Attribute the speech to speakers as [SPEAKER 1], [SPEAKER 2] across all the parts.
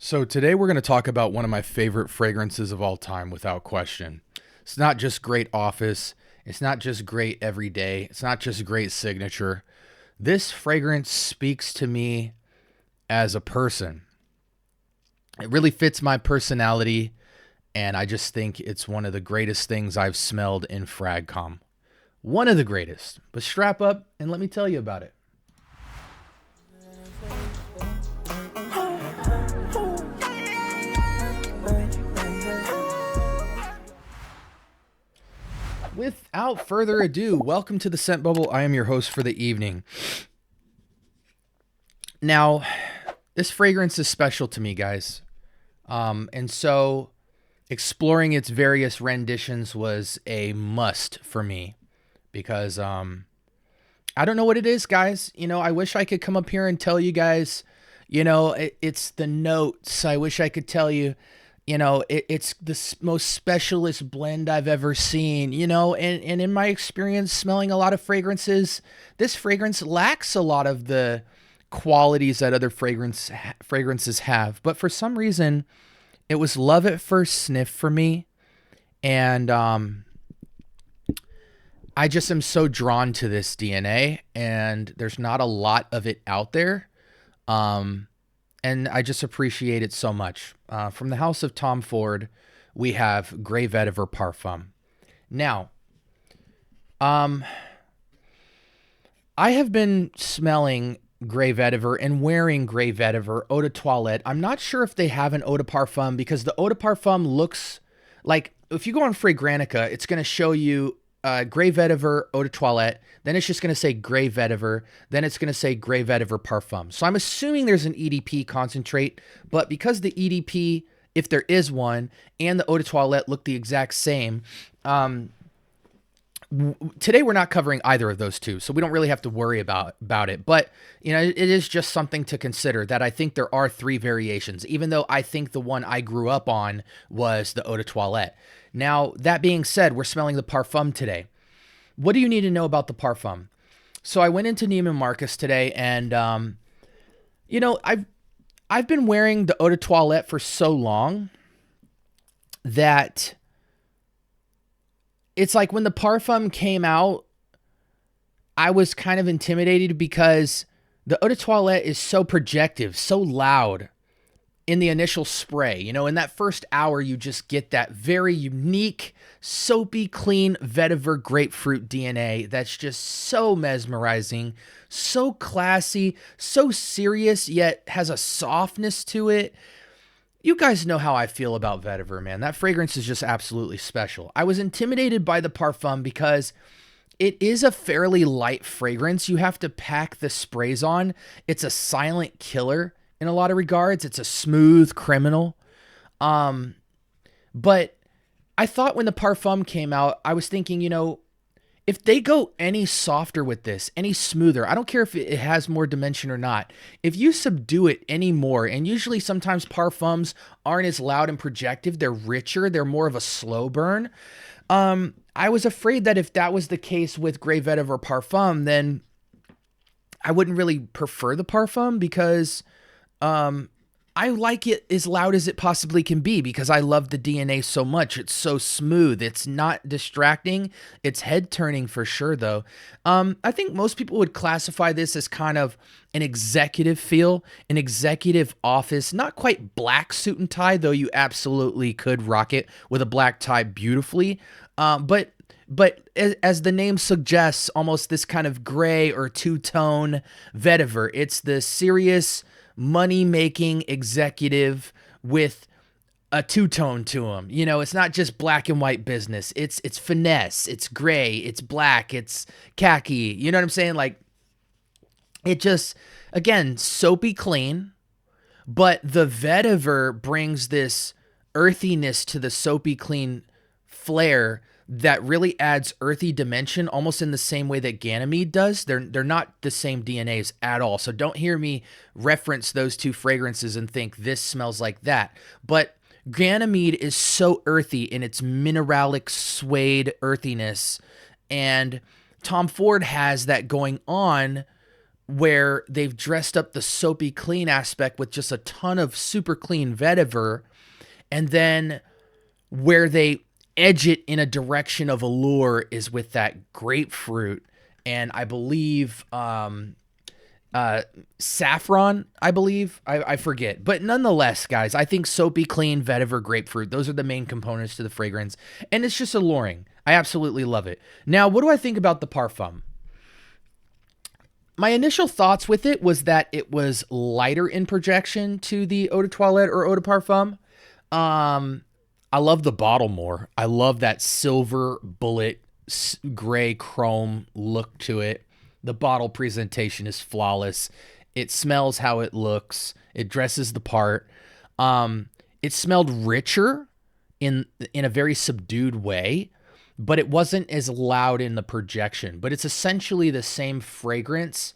[SPEAKER 1] So today we're going to talk about one of my favorite fragrances of all time, without question. It's not just great office. It's not just great every day. It's not just great signature. This fragrance speaks to me as a person. It really fits my personality, and I just think it's one of the greatest things I've smelled in FragCom. One of the greatest. But strap up and let me tell you about it. Without further ado, welcome to the Scent Bubble. I am your host for the evening. Now, this fragrance is special to me, guys. And so exploring its various renditions was a must for me because I don't know what it is, guys. I wish I could come up here and tell you guys, it's the notes. I wish I could tell you, it's the most specialist blend I've ever seen, and in my experience smelling a lot of fragrances, this fragrance lacks a lot of the qualities that other fragrances have. But for some reason, it was love at first sniff for me. And I just am so drawn to this DNA, and there's not a lot of it out there. And I just appreciate it so much. From the house of Tom Ford, we have Grey Vetiver Parfum. Now, I have been smelling Grey Vetiver and wearing Grey Vetiver Eau de Toilette. I'm not sure if they have an Eau de Parfum because the Eau de Parfum looks like, if you go on Fragrantica, it's going to show you Grey Vetiver Eau de Toilette, then it's just going to say Grey Vetiver, then it's going to say Grey Vetiver Parfum. So I'm assuming there's an EDP concentrate, but because the EDP, if there is one, and the Eau de Toilette look the exact same, today we're not covering either of those two, so we don't really have to worry about it. But, it is just something to consider that I think there are 3 variations, even though I think the one I grew up on was the Eau de Toilette. Now, that being said, we're smelling the Parfum today. What do you need to know about the Parfum? So I went into Neiman Marcus today, and, I've been wearing the Eau de Toilette for so long that it's like when the Parfum came out, I was kind of intimidated because the Eau de Toilette is so projective, so loud in the initial spray. In that first hour, you just get that very unique, soapy, clean vetiver grapefruit DNA that's just so mesmerizing, so classy, so serious, yet has a softness to it. You guys know how I feel about vetiver, man. That fragrance is just absolutely special. I was intimidated by the Parfum because it is a fairly light fragrance. You have to pack the sprays on. It's a silent killer in a lot of regards. It's a smooth criminal. But I thought when the Parfum came out, I was thinking, if they go any softer with this, any smoother, I don't care if it has more dimension or not. If you subdue it any more, and usually sometimes Parfums aren't as loud and projective, they're richer, they're more of a slow burn. I was afraid that if that was the case with Grey Vetiver Parfum, then I wouldn't really prefer the Parfum because I like it as loud as it possibly can be because I love the DNA so much. It's so smooth. It's not distracting. It's head turning for sure, though. I think most people would classify this as kind of an executive feel, an executive office, not quite black suit and tie, though you absolutely could rock it with a black tie beautifully. But as the name suggests, almost this kind of gray or two-tone vetiver. It's the serious, money-making executive with a two-tone to him. It's not just black and white business. It's finesse. It's gray. It's black. It's khaki. You know what I'm saying? Like, it just, again, soapy clean, but the vetiver brings this earthiness to the soapy clean flair that really adds earthy dimension, almost in the same way that Ganymede does. They're not the same DNAs at all. So don't hear me reference those 2 fragrances and think this smells like that. But Ganymede is so earthy in its mineralic suede earthiness, and Tom Ford has that going on where they've dressed up the soapy clean aspect with just a ton of super clean vetiver, and then where they edge it in a direction of allure is with that grapefruit, and I believe saffron, I believe. I forget. But nonetheless, guys, I think soapy clean, vetiver, grapefruit, those are the main components to the fragrance, and it's just alluring. I absolutely love it. Now, what do I think about the Parfum? My initial thoughts with it was that it was lighter in projection to the Eau de Toilette or Eau de Parfum. I love the bottle more. I love that silver bullet gray chrome look to it. The bottle presentation is flawless. It smells how it looks. It dresses the part. It smelled richer in a very subdued way, but it wasn't as loud in the projection. But it's essentially the same fragrance.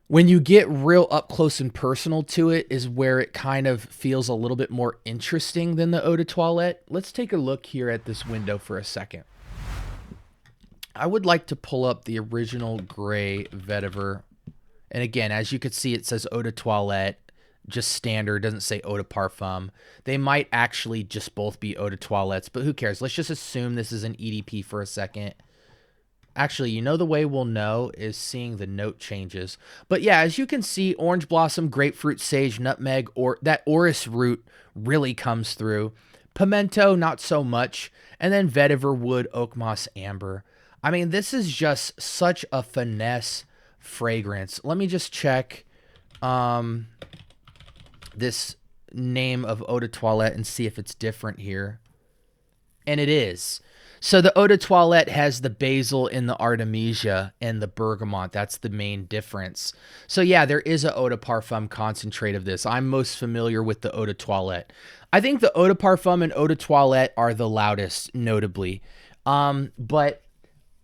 [SPEAKER 1] When you get real up close and personal to it is where it kind of feels a little bit more interesting than the Eau de Toilette. Let's take a look here at this window for a second. I would like to pull up the original Grey Vetiver. And again, as you can see, it says Eau de Toilette, just standard, doesn't say Eau de Parfum. They might actually just both be Eau de Toilettes, but who cares? Let's just assume this is an EDP for a second. Actually, you know the way we'll know is seeing the note changes. But yeah, as you can see, orange blossom, grapefruit, sage, nutmeg, or that orris root really comes through. Pimento, not so much. And then vetiver, wood, oak moss, amber. I mean, this is just such a finesse fragrance. Let me just check this name of Eau de Toilette and see if it's different here. And it is. So the Eau de Toilette has the basil and the artemisia and the bergamot. That's the main difference. So yeah, there is a Eau de Parfum concentrate of this. I'm most familiar with the Eau de Toilette. I think the Eau de Parfum and Eau de Toilette are the loudest, notably. But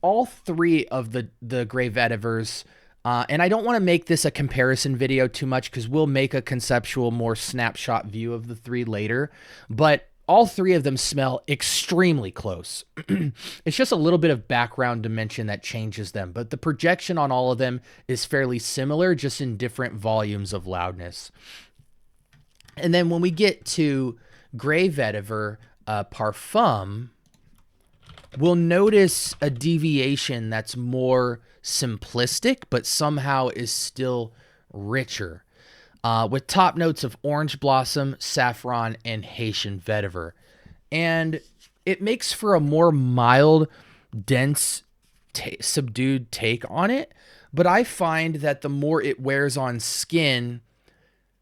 [SPEAKER 1] all three of the Grey Vetivers, and I don't want to make this a comparison video too much because we'll make a conceptual, more snapshot view of the three later, but all three of them smell extremely close. It's just a little bit of background dimension that changes them, but the projection on all of them is fairly similar, just in different volumes of loudness. And then when we get to Grey Vetiver Parfum, we'll notice a deviation that's more simplistic, but somehow is still richer. With top notes of orange blossom, saffron, and Haitian vetiver. And it makes for a more mild, dense, subdued take on it. But I find that the more it wears on skin,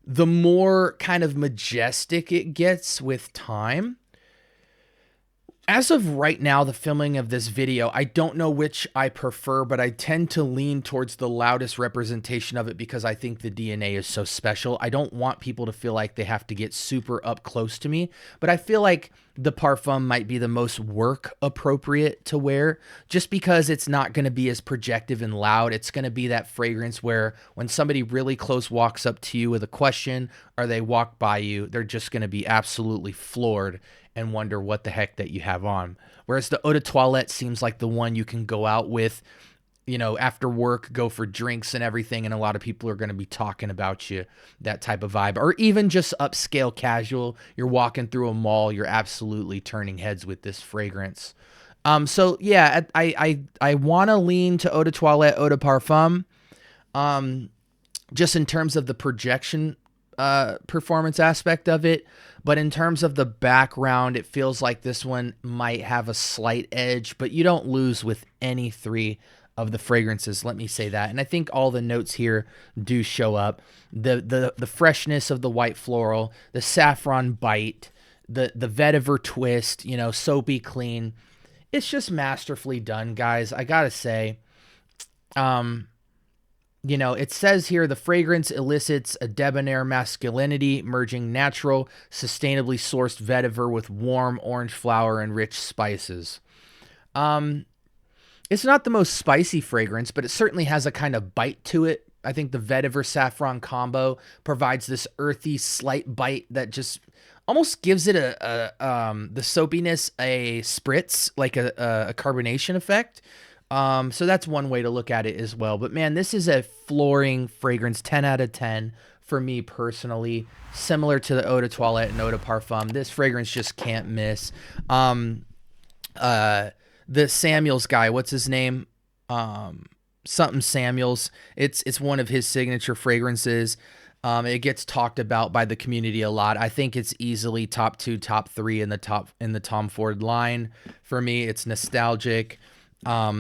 [SPEAKER 1] the more kind of majestic it gets with time. As of right now, the filming of this video, I don't know which I prefer, but I tend to lean towards the loudest representation of it because I think the DNA is so special. I don't want people to feel like they have to get super up close to me, but I feel like the Parfum might be the most work appropriate to wear just because it's not going to be as projective and loud. It's going to be that fragrance where when somebody really close walks up to you with a question or they walk by you, they're just going to be absolutely floored and wonder what the heck that you have on. Whereas the Eau de Toilette seems like the one you can go out with, you know, after work, go for drinks and everything, and a lot of people are going to be talking about you, that type of vibe. Or even just upscale casual. You're walking through a mall, you're absolutely turning heads with this fragrance. So yeah, I want to lean to Eau de Toilette, Eau de Parfum, just in terms of the projection performance aspect of it. But in terms of the background, it feels like this one might have a slight edge, but you don't lose with any three of the fragrances. Let me say that. And I think all the notes here do show up. The freshness of the white floral, the saffron bite, the vetiver twist, you know, soapy clean. It's just masterfully done, guys. I gotta say, you know, it says here the fragrance elicits a debonair masculinity, merging natural, sustainably sourced vetiver with warm orange flower and rich spices. It's not the most spicy fragrance, but it certainly has a kind of bite to it. I think the vetiver saffron combo provides this earthy, slight bite that just almost gives it the soapiness a spritz, like a carbonation effect. So that's one way to look at it as well. But man, this is a flooring fragrance, 10 out of 10 for me personally. Similar to the Eau de Toilette and Eau de Parfum, this fragrance just can't miss. The Samuels guy, what's his name? Something Samuels. It's one of his signature fragrances. It gets talked about by the community a lot. I think it's easily top 2, top 3 in the Tom Ford line. For me, it's nostalgic.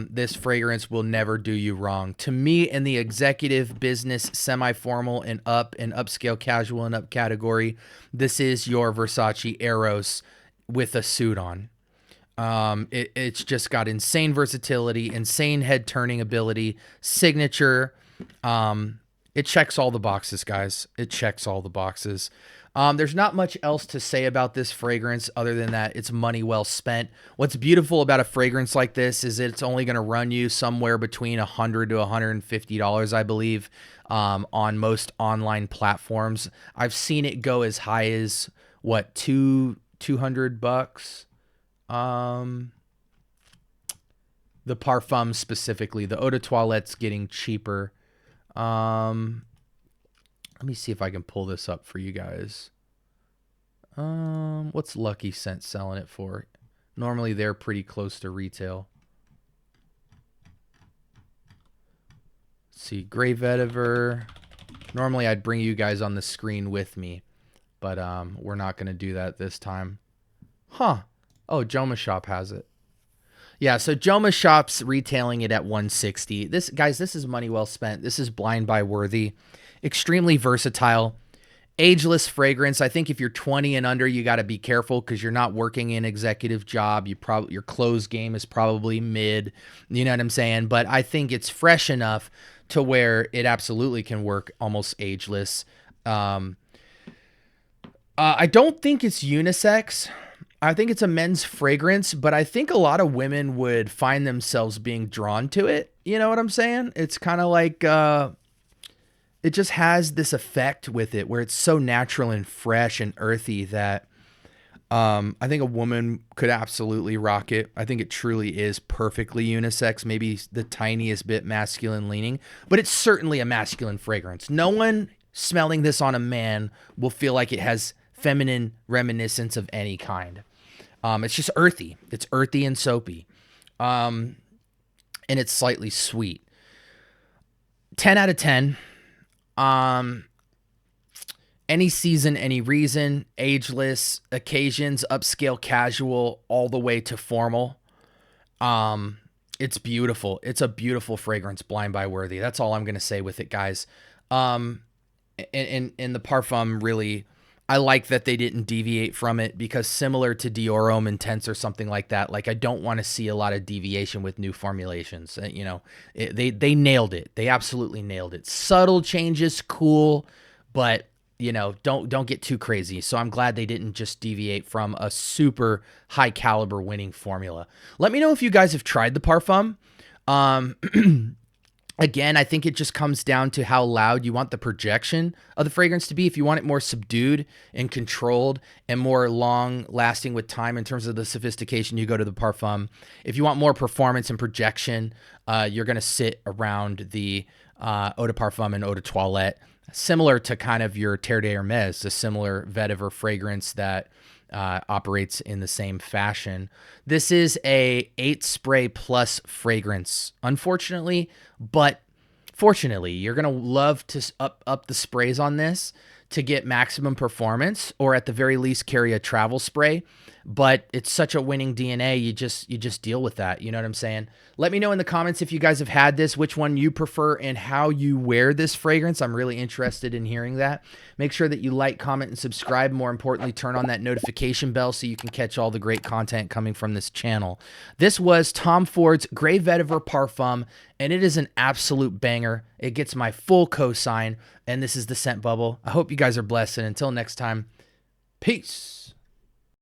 [SPEAKER 1] This fragrance will never do you wrong. To me, in the executive, business, semi-formal, and upscale casual and up category, this is your Versace Eros with a suit on. It's just got insane versatility, insane head turning ability, signature. It checks all the boxes, guys. It checks all the boxes. There's not much else to say about this fragrance other than that it's money well spent. What's beautiful about a fragrance like this is it's only going to run you somewhere between $100 to $150, I believe, on most online platforms. I've seen it go as high as what, $200. The Parfum specifically, the Eau de Toilette's getting cheaper. Let me see if I can pull this up for you guys. What's Lucky Scent selling it for? Normally they're pretty close to retail. Let's see, Grey Vetiver. Normally I'd bring you guys on the screen with me, but we're not going to do that this time. Huh. Oh, Joma Shop has it. Yeah, so Joma Shop's retailing it at $160. This is money well spent. This is blind buy worthy. Extremely versatile. Ageless fragrance. I think if you're 20 and under, you got to be careful because you're not working an executive job. Your clothes game is probably mid. You know what I'm saying? But I think it's fresh enough to where it absolutely can work almost ageless. I don't think it's unisex. I think it's a men's fragrance, but I think a lot of women would find themselves being drawn to it. You know what I'm saying? It's kind of like, it just has this effect with it where it's so natural and fresh and earthy that I think a woman could absolutely rock it. I think it truly is perfectly unisex, maybe the tiniest bit masculine leaning, but it's certainly a masculine fragrance. No one smelling this on a man will feel like it has feminine reminiscence of any kind. It's just earthy. It's earthy and soapy. And it's slightly sweet. 10 out of 10. Any season, any reason, ageless, occasions, upscale, casual, all the way to formal. It's beautiful. It's a beautiful fragrance, blind buy worthy. That's all I'm going to say with it, guys. And the Parfum really, I like that they didn't deviate from it because similar to Dior Homme Intense or something like that, like I don't want to see a lot of deviation with new formulations. You know, they nailed it. They absolutely nailed it. Subtle changes, cool, but you know, don't get too crazy. So I'm glad they didn't just deviate from a super high caliber winning formula. Let me know if you guys have tried the Parfum. Again, I think it just comes down to how loud you want the projection of the fragrance to be. If you want it more subdued and controlled and more long lasting with time in terms of the sophistication, you go to the Parfum. If you want more performance and projection, you're going to sit around the Eau de Parfum and Eau de Toilette, similar to kind of your Terre d'Hermès, a similar vetiver fragrance that operates in the same fashion. This is a 8 spray plus fragrance, unfortunately, but fortunately, you're going to love to up the sprays on this to get maximum performance, or at the very least carry a travel spray. But it's such a winning DNA, you just deal with that. You know what I'm saying? Let me know in the comments if you guys have had this, which one you prefer, and how you wear this fragrance. I'm really interested in hearing that. Make sure that you like, comment, and subscribe. More importantly, turn on that notification bell so you can catch all the great content coming from this channel. This was Tom Ford's Grey Vetiver Parfum, and it is an absolute banger. It gets my full cosign, and this is the Scent Bubble. I hope you guys are blessed, and until next time, peace.